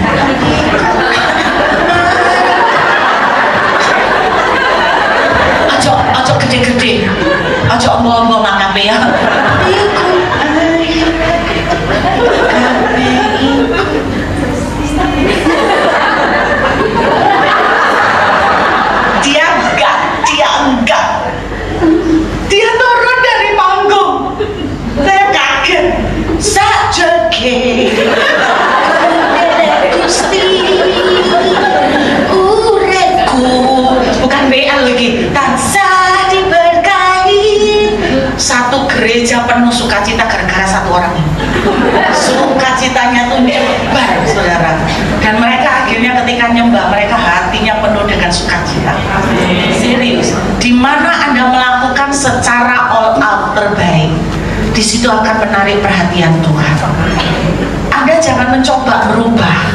Speaker 1: Ojo gede-gede, ojo ombo-ombo makape ya. Dia turun dari panggung. Saya kaget. Sajake Gusti uripku, bukan WL lagi, tansah diberkahi. Satu gereja penuh sukacita gara-gara satu orang ini. Sukacitanya tuh nyebar, saudara. Dan mereka akhirnya ketika nyembah, mereka hatinya penuh dengan sukacita. Serius. Di mana Anda melakukan secara all out terbaik, di situ akan menarik perhatian Tuhan. Anda jangan mencoba merubah,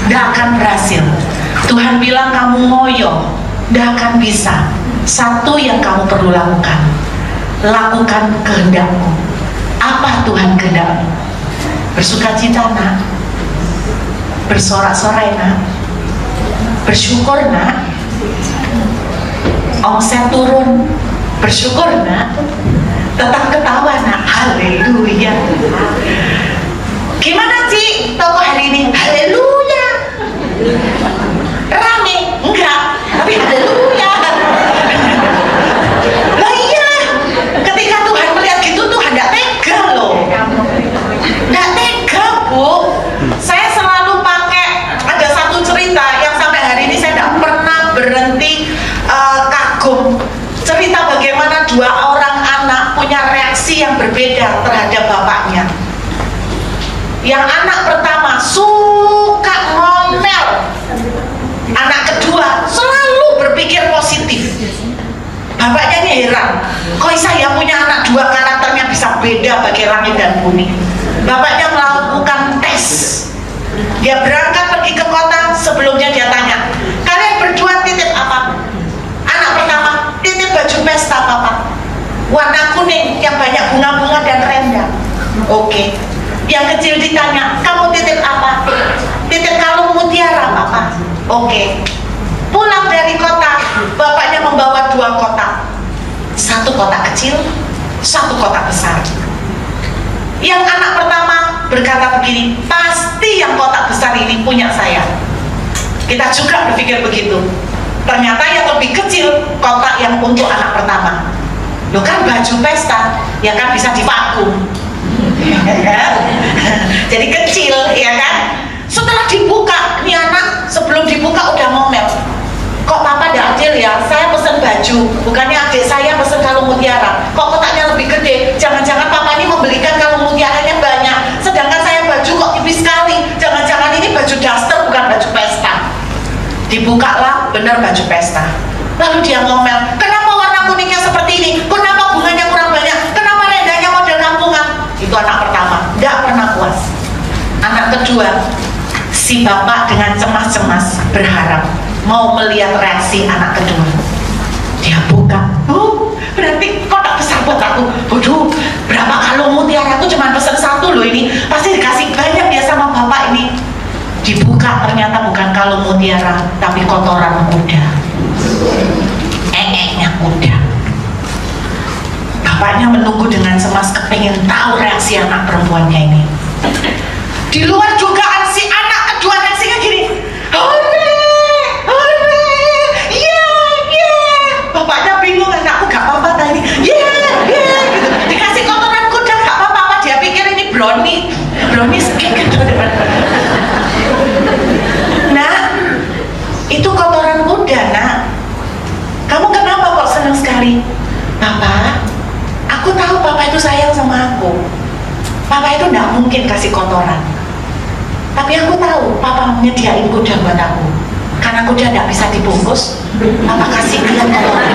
Speaker 1: tidak akan berhasil. Tuhan bilang kamu ngoyo, tidak akan bisa. Satu yang kamu perlu lakukan, lakukan kehendakmu. Apa Tuhan kehendakmu? Bersukacita nak, bersorak-sorai nak, bersyukur nak, omset turun, bersyukur nak, tetap ketawa nak, haleluya. Gimana Ci toko hari ini? Haleluya. Rame? Enggak, tapi haleluya. Lah iya, ketika Tuhan melihat gitu, Tuhan tidak tega loh. Tidak tega, Bu. Saya selalu pakai, ada satu cerita yang sampai hari ini saya tidak pernah berhenti kagum. Cerita bagaimana dua orang anak punya reaksi yang berbeda terhadap bapaknya. Yang anak pertama suka ngomel, anak kedua selalu berpikir positif. Bapaknya ini heran, kok saya punya anak dua karakternya bisa beda bagai langit dan bumi. Bapaknya melakukan tes. Dia berangkat pergi ke kota, sebelumnya dia tanya, kalian berdua titip apa? Anak pertama, titip baju pesta papa, warna kuning yang banyak bunga-bunga dan renda. Oke. Yang kecil ditanya, kamu titip apa? Titip kalung mutiara papa. Oke. Pulang dari kota, bapaknya membawa dua kotak, satu kotak kecil, satu kotak besar. Yang anak pertama berkata begini, pasti yang kotak besar ini punya saya. Kita juga berpikir begitu. Ternyata yang lebih kecil kotak yang untuk anak pertama. Loh kan baju pesta, ya kan bisa divakum. Jadi kecil, ya kan? Setelah dibuka, ini anak sebelum dibuka udah ngomel. Kok papa tidak adil ya? Saya pesen baju, bukannya adik saya pesen kalung mutiara. Kok kotaknya lebih gede? Jangan-jangan papa ini membelikan kalung mutiaranya banyak, sedangkan saya baju kok tipis sekali. Jangan-jangan ini baju daster bukan baju pesta. Dibukalah, benar baju pesta. Lalu dia ngomel, kenapa warna kuningnya seperti ini? Kenapa bunganya kurang banyak? Kenapa rendahnya model kampungan? Itu anak pertama, tidak pernah puas. Anak kedua, si bapak dengan cemas-cemas berharap mau melihat reaksi anak kedua. Dia buka, berarti kotak besar buat aku. Waduh, berapa kalung mutiara, aku cuma pesen satu loh ini, pasti dikasih banyak ya sama bapak ini. Dibuka, ternyata bukan kalung mutiara, tapi kotoran kuda, engeknya kuda. Bapaknya menunggu dengan cemas, kepingin tahu reaksi anak perempuannya ini. Di luar dugaan si anak kedua reaksinya gini, bapaknya bingung, anakku gak apa-apa tadi, gitu. Dikasih kotoran kuda gak apa-apa, dia pikir ini brownie stick gitu. Nak, itu kotoran kuda, nak. Kamu kenapa kok senang sekali? Papa, aku tahu papa itu sayang sama aku. Papa itu gak mungkin kasih kotoran. Tapi aku tahu papa menyediain kuda buat aku. Karena kuda tidak bisa dibungkus, papa kasih dia kotoran.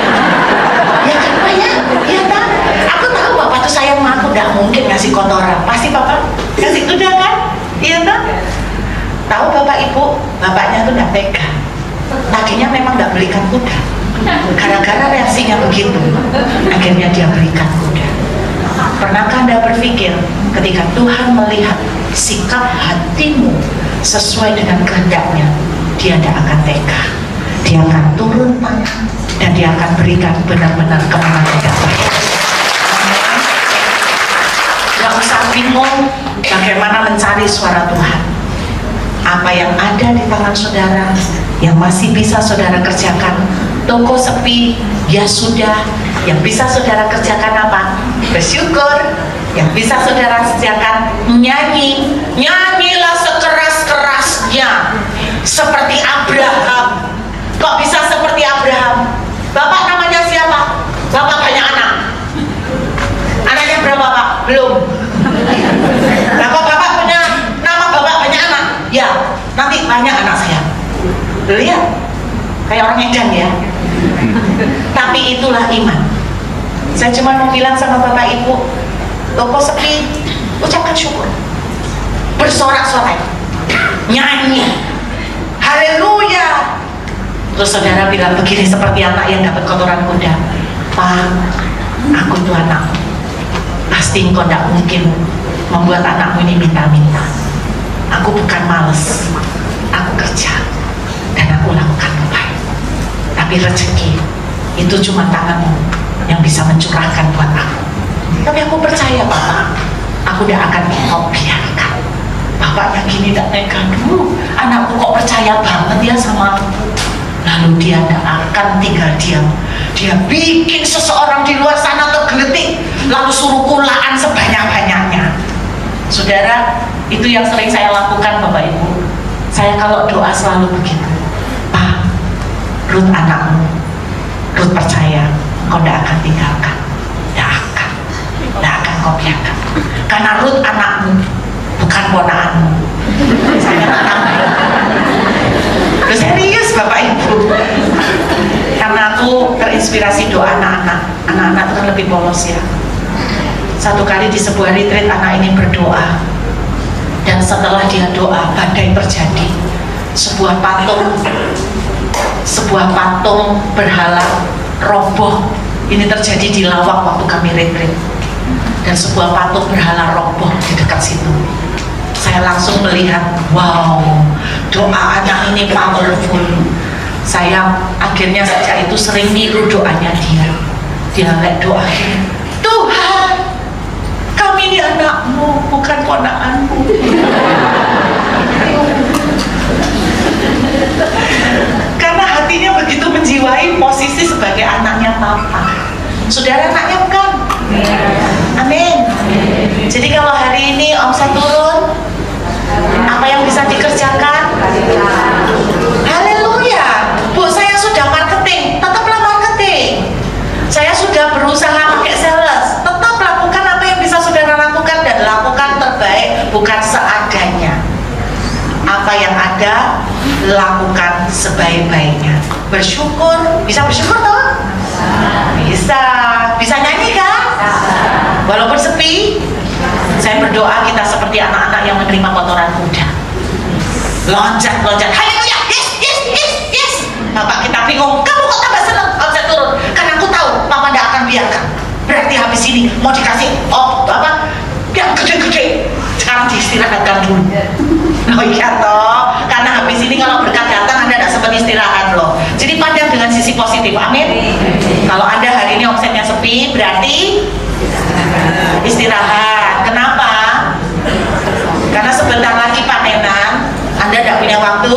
Speaker 1: Ya kan Pak ya? Iya kan? Aku tahu bapak tuh sayang sama aku, tidak mungkin ngasih kotoran. Pasti bapak kasih kuda kan? Iya kan? Tahu bapak ibu, bapaknya tuh tidak tega. Tadinya memang tidak belikan kuda. Gara-gara reaksinya begitu, akhirnya dia belikan kuda. Pernahkah Anda berpikir ketika Tuhan melihat sikap hatimu sesuai dengan kehendaknya, dia tidak akan tega, dia akan turun tangan dan dia akan berikan benar-benar kemenangan yang baik. Gak usah bingung bagaimana mencari suara Tuhan. Apa yang ada di tangan saudara yang masih bisa saudara kerjakan, toko sepi, ya sudah. Yang bisa saudara kerjakan apa? Bersyukur. Yang bisa saudara kerjakan nyanyi. Nyanyilah sekeras-kerasnya seperti Abraham. Kok bisa seperti Abraham? Bapak namanya siapa? Bapak banyak anak. Anaknya berapa Pak? Belum. Bapak punya nama bapak banyak anak? Ya, nanti banyak anak saya. Lihat, kayak orang edan ya. Tapi itulah iman. Saya cuma mau bilang sama bapak ibu, toko sepi, ucapkan syukur, bersorak-sorai, nyanyi, haleluya. Terus saudara bilang begini seperti anak yang dapat kotoran kuda, Pak, aku itu anakmu, pasti engkau tidak mungkin membuat anakmu ini minta-minta. Aku bukan males, aku kerja dan aku lakukan baik. Tapi rezeki itu cuma tanganmu yang bisa mencurahkan buat aku. Tapi aku percaya Bapak, aku tidak akan engkau biarkan bapaknya gini tak tega, anakku kok percaya banget ya sama aku. Lalu dia tidak akan tinggal diam, dia bikin seseorang di luar sana tergeletik, lalu suruh kulaan sebanyak-banyaknya. Saudara, itu yang sering saya lakukan Bapak Ibu. Saya kalau doa selalu begitu, Pak, Ruth anakmu, Ruth percaya kau tidak akan tinggalkan, tidak akan kau biarkan, karena Ruth anakmu, bukan ponakanmu. Saya anakmu. Serius Bapak Ibu, karena aku terinspirasi doa anak-anak. Anak-anak itu kan lebih polos ya. Satu kali di sebuah retreat anak ini berdoa, dan setelah dia doa badai terjadi. Sebuah patung berhala roboh. Ini terjadi di Lawak waktu kami retreat, dan sebuah patung berhala roboh di dekat situ. Saya langsung melihat, wow, doa anak ini powerful. Saya akhirnya sejak itu sering niru doanya dia. Dia lihat doanya, Tuhan, kami ini anakmu, bukan ponakanmu. Karena hatinya begitu menjiwai posisi sebagai anaknya Papa. Saudara anaknya bukan? Amin. Jadi kalau hari ini omset turun, apa yang bisa dikerjakan? Haleluya. Bu, saya sudah marketing, tetaplah marketing. Saya sudah berusaha pakai sales, tetap lakukan apa yang bisa saudara lakukan, dan lakukan terbaik, bukan seadanya. Apa yang ada, lakukan sebaik-baiknya. Bersyukur, bisa bersyukur toh? Bisa nyanyi kan? Walaupun sepi. Saya berdoa kita seperti anak-anak yang menerima kotoran kuda, loncat, haleluya, yes. Bapak kita bingung, kamu kok tambah senang omset turun? Karena aku tahu Papa tidak akan biarkan. Berarti habis ini mau dikasih yang gede-gede, sekarang diistirahatkan dulu. Oh iya toh, karena habis ini kalau berkat datang Anda tidak sempat istirahat loh. Jadi pandang dengan sisi positif, amin. Kalau Anda hari ini omsetnya sepi, berarti istirahat. Kenapa? Karena sebentar lagi panenan, Anda tidak punya waktu.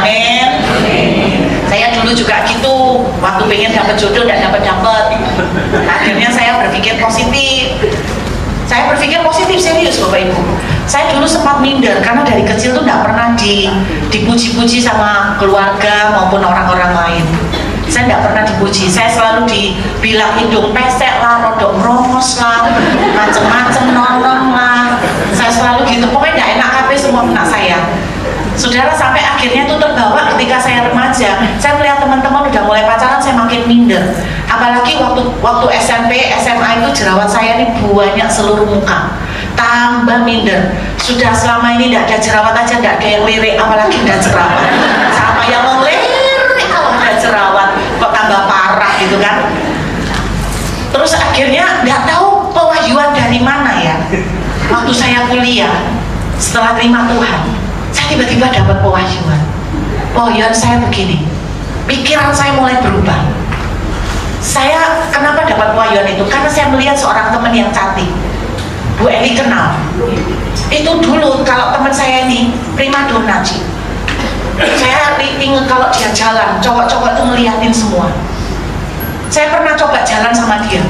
Speaker 1: Amin. Saya dulu juga gitu, waktu pengen dapat jodoh tidak dapat. Akhirnya saya berpikir positif. Serius Bapak Ibu. Saya dulu sempat minder karena dari kecil tuh tidak pernah dipuji-puji sama keluarga maupun orang-orang lain. Saya tidak pernah dipuji, saya selalu dibilang hidung pesek lah, rodok merongos lah, macem-macem nolong lah. Saya selalu gitu, pokoknya tidak enak kabeh semua anak saya. Saudara, sampai akhirnya itu terbawa ketika saya remaja. Saya melihat teman-teman udah mulai pacaran, saya makin minder. Apalagi waktu SMP, SMA itu jerawat saya ini banyak seluruh muka. Tambah minder. Sudah selama ini tidak ada jerawat aja, tidak ada yang lirik, apalagi tidak jerawat. Sama yang mau lirik kalau ada jerawat, kok tambah parah gitu kan. Terus akhirnya nggak tahu pewahyuan dari mana ya. Waktu saya kuliah, setelah terima Tuhan, saya tiba-tiba dapat pewahyuan. Pewahyuan saya begini, pikiran saya mulai berubah. Saya kenapa dapat pewahyuan itu? Karena saya melihat seorang teman yang cantik, Bu Eli kenal. Itu dulu kalau teman saya ini primadona sih. Saya ingat kalau dia jalan, cowok-cowok itu ngeliatin semua. Saya pernah coba jalan sama dia.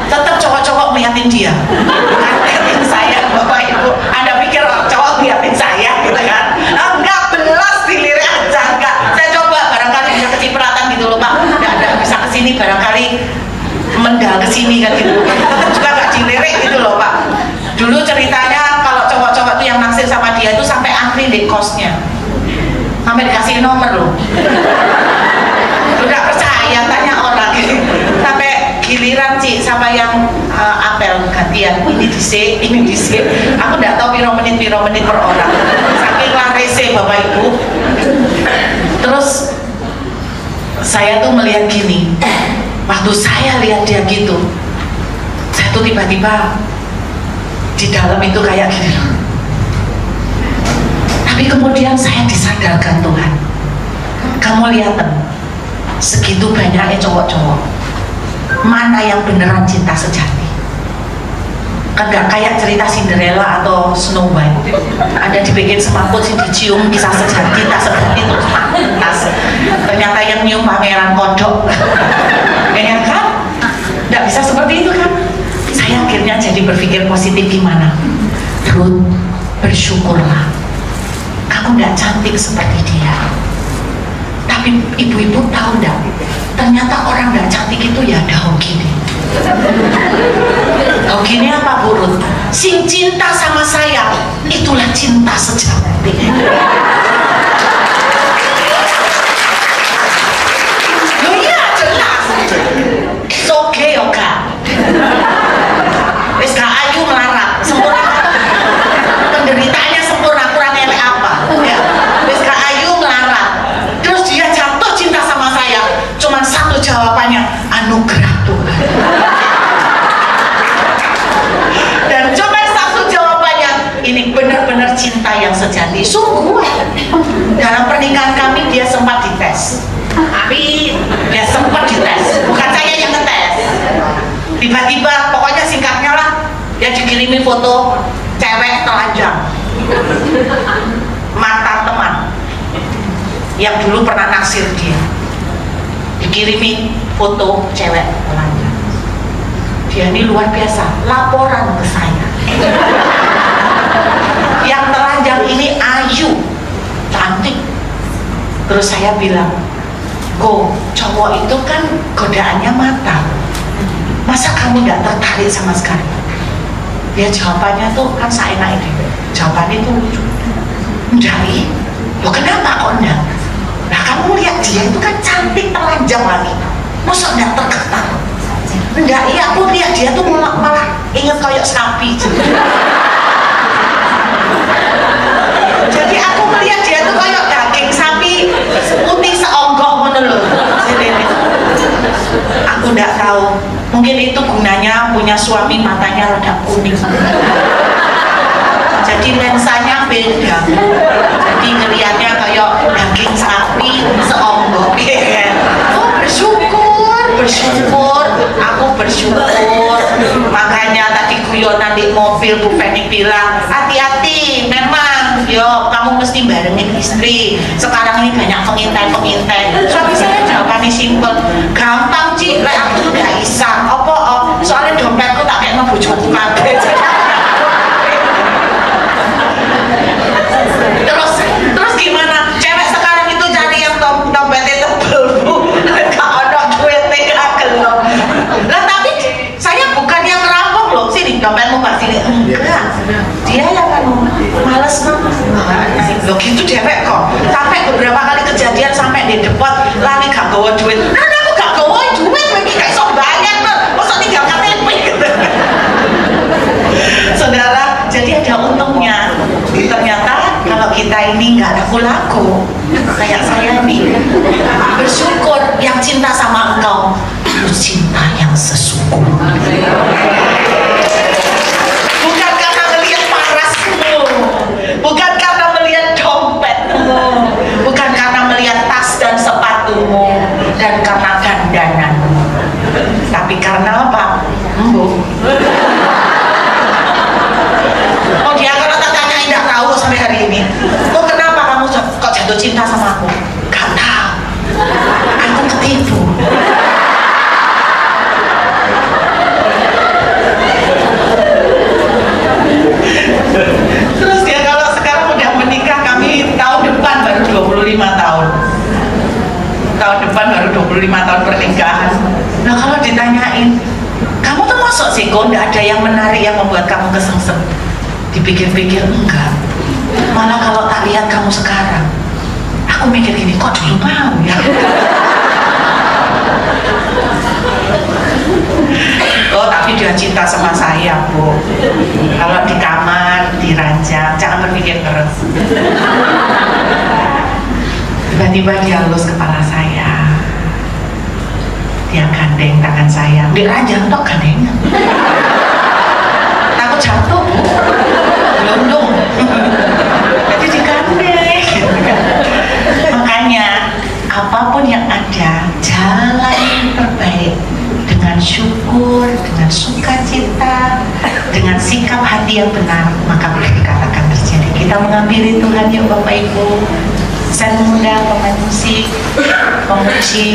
Speaker 1: Tetap cowok-cowok ngeliatin dia. Ngeliatin saya, Bapak Ibu. Anda pikir cowok ngeliatin saya gitu kan? Enggak, belas dilirik aja, enggak. Saya coba barangkali bisa kecipratan gitu loh Pak. Enggak bisa kesini barangkali mendal kesini kan gitu. Tetap juga enggak dilirik gitu loh Pak. Dulu ceritanya kalau cowok-cowok itu yang naksir sama dia itu sampai antri di kosnya, sampai dikasih nomor loh. Udah percaya, tanya orang gitu. Sampai giliran sih sama yang apel gantian, ini disik. Aku nggak tahu piro menit per orang. Saking larese Bapak Ibu. Terus saya tuh melihat gini, waktu saya lihat dia gitu, saya tuh tiba-tiba di dalam itu kayak gini. Tapi kemudian saya disadarkan Tuhan, kamu lihat segitu banyaknya cowok-cowok, mana yang beneran cinta sejati? kan gak kayak cerita Cinderella atau Snow White, ada dibikin semaput sih dicium kisah sejati tak seperti itu tas, ternyata yang nyium pangeran kodok. Ya kan, nggak bisa seperti itu kan. Saya akhirnya jadi berpikir positif. Gimana Ruth, bersyukurlah kamu nggak cantik seperti dia. Tapi ibu-ibu tahu nggak, ternyata orang nggak cantik itu ya daun gini. Oh gini apa burut? Sing cinta sama saya, itulah cinta sejati. Oh iya jelas. It's okay, oke. Wis gak ayu melarat, sempurna. Penderitaannya sempurna, kurang elek apa? Ya. Wis gak ayu melarat. Terus dia jatuh cinta sama saya. Cuman satu jawabannya, anugerah Tuhan. Dan cuma satu jawabannya, ini benar-benar cinta yang sejati. Sungguh. Dalam pernikahan kami dia sempat dites. Tapi dia sempat dites, bukan saya yang ngetes. Tiba-tiba, pokoknya singkatnya lah, dia dikirimi foto cewek telanjang, mantan teman yang dulu pernah naksir dia, dikirimi foto cewek telanjang. Dia ini luar biasa, laporan ke saya. Yang telanjang ini ayu, cantik. Terus saya bilang, Go, cowok itu kan godaannya mata, masa kamu gak tertarik sama sekali? Ya jawabannya tuh kan seenak itu. Jawabannya tuh lucu. Enggak, loh kenapa kok enggak? Nah kamu lihat dia itu kan cantik telanjang lagi, masa enggak terketar? Enggak, iya aku lihat dia tuh malah inget kayak sapi. Jadi aku melihat dia tuh kayak daging sapi putih seonggok menelur. Aku enggak tahu, mungkin itu gunanya punya suami matanya rada kuning. Jadi lensanya beda. Jadi ngelihatnya kayak daging sapi seonggok. Oh bersyukur, aku bersyukur. Makanya tadi guyonan di mobil Bu Feni bilang, hati-hati memang, yo kamu mesti barengin istri. Sekarang ini banyak pengintai. Suami saya jawabannya simpel, gampang Ci, lek aku gak isang. Apa? Soalnya dompetku tak kayak ngebujuku kabeh. Terus gimana? Cewek sekarang itu cari yang dompetnya tebel Bu. Lah tapi saya bukan yang ngerampok loh, sini dompetmu Pak sini. Enggak, dia yang kan males loh gitu dewek kok. Sampai beberapa kali kejadian sampai di depan lari gak bawa duit. Nah aku gak bawa duit, lagi gak iso bayar loh. Masa tinggal KTP gitu. Saudara, jadi ada untungnya. Ternyata kalau kita ini nggak laku-laku kayak saya nih, bersyukur yang cinta sama engkau itu cinta yang sesungguhnya. Bukan karena melihat parasmu, bukan karena melihat dompetmu, bukan karena melihat tas dan sepatumu, dan karena dandananmu, tapi karena apa? Oh dia kalau tak tanyain nggak tahu sampai hari ini. Oh kenapa kamu kok jatuh cinta sama aku? Gak tahu. Aku ketipu. Terus dia kalau sekarang udah menikah, kami tahun depan baru 25 tahun. Tahun depan baru 25 tahun pernikahan. Nah kalau ditanyain, kamu tuh masuk sih kok nggak ada yang menarik yang membuat kamu kesengsem? Dipikir-pikir enggak. Malah kalau tak lihat kamu sekarang, aku mikir gini, kok dulu mau ya? Oh tapi dia cinta sama saya Bu. Kalau di kamar, di ranjang, jangan berpikir terus. Tiba-tiba dia halus kepala saya, dia gandeng tangan saya, di ranjang tok gandengnya. Takut jatuh Bu, gelondong. Jadi digandeng. Makanya apapun yang ada, jalan yang terbaik dengan syukur, dengan sukacita, dengan sikap hati yang benar, maka berkat akan terjadi. Kita menghampiri Tuhan yuk Bapak Ibu. Saya mengundang pemain musik, pemuji.